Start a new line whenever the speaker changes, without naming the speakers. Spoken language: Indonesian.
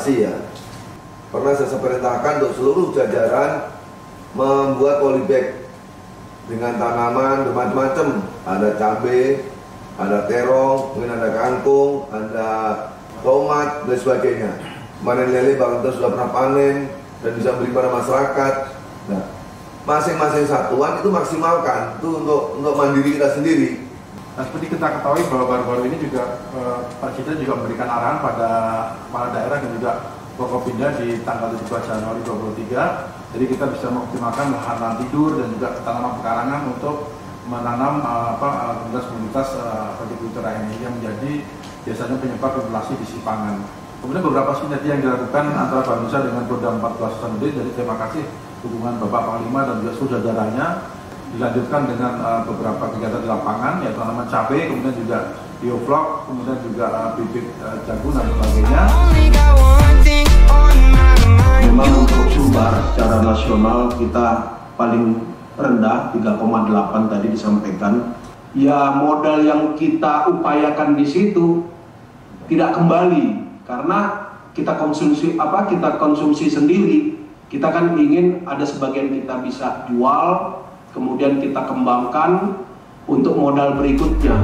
inovasi ya. Pernah saya perintahkan untuk seluruh jajaran membuat polybag dengan tanaman bermacam-macam. Ada cabai, ada terong, mungkin ada kangkung, ada tomat dan sebagainya. Panen lele Bang Anto sudah pernah panen dan bisa beli pada masyarakat. Nah, masing-masing satuan itu maksimalkan itu untuk mandiri kita sendiri.
Nah, seperti kita ketahui bahwa baru-baru ini juga Presiden juga memberikan arahan pada kepala daerah dan juga Forkopimda di tanggal 17 Januari 2023. Jadi kita bisa mengoptimalkan lahan tidur dan juga tanaman pekarangan untuk menanam komunitas hortikultura ini yang menjadi biasanya penyebab populasi di pangan. Kemudian beberapa sinergi yang dilakukan antara Bank Indonesia dengan Program 14 Sustainability. Jadi terima kasih dukungan Bapak Panglima dan juga saudaranya. Dilanjutkan dengan beberapa kegiatan di lapangan, yaitu tanaman cabai, kemudian juga bioflok, kemudian juga bibit jagung dan sebagainya.
Memang untuk Sumbar secara nasional kita paling rendah 3,8 tadi disampaikan. Ya modal yang kita upayakan di situ tidak kembali karena kita konsumsi sendiri. Kita kan ingin ada sebagian kita bisa jual, kemudian kita kembangkan untuk modal berikutnya.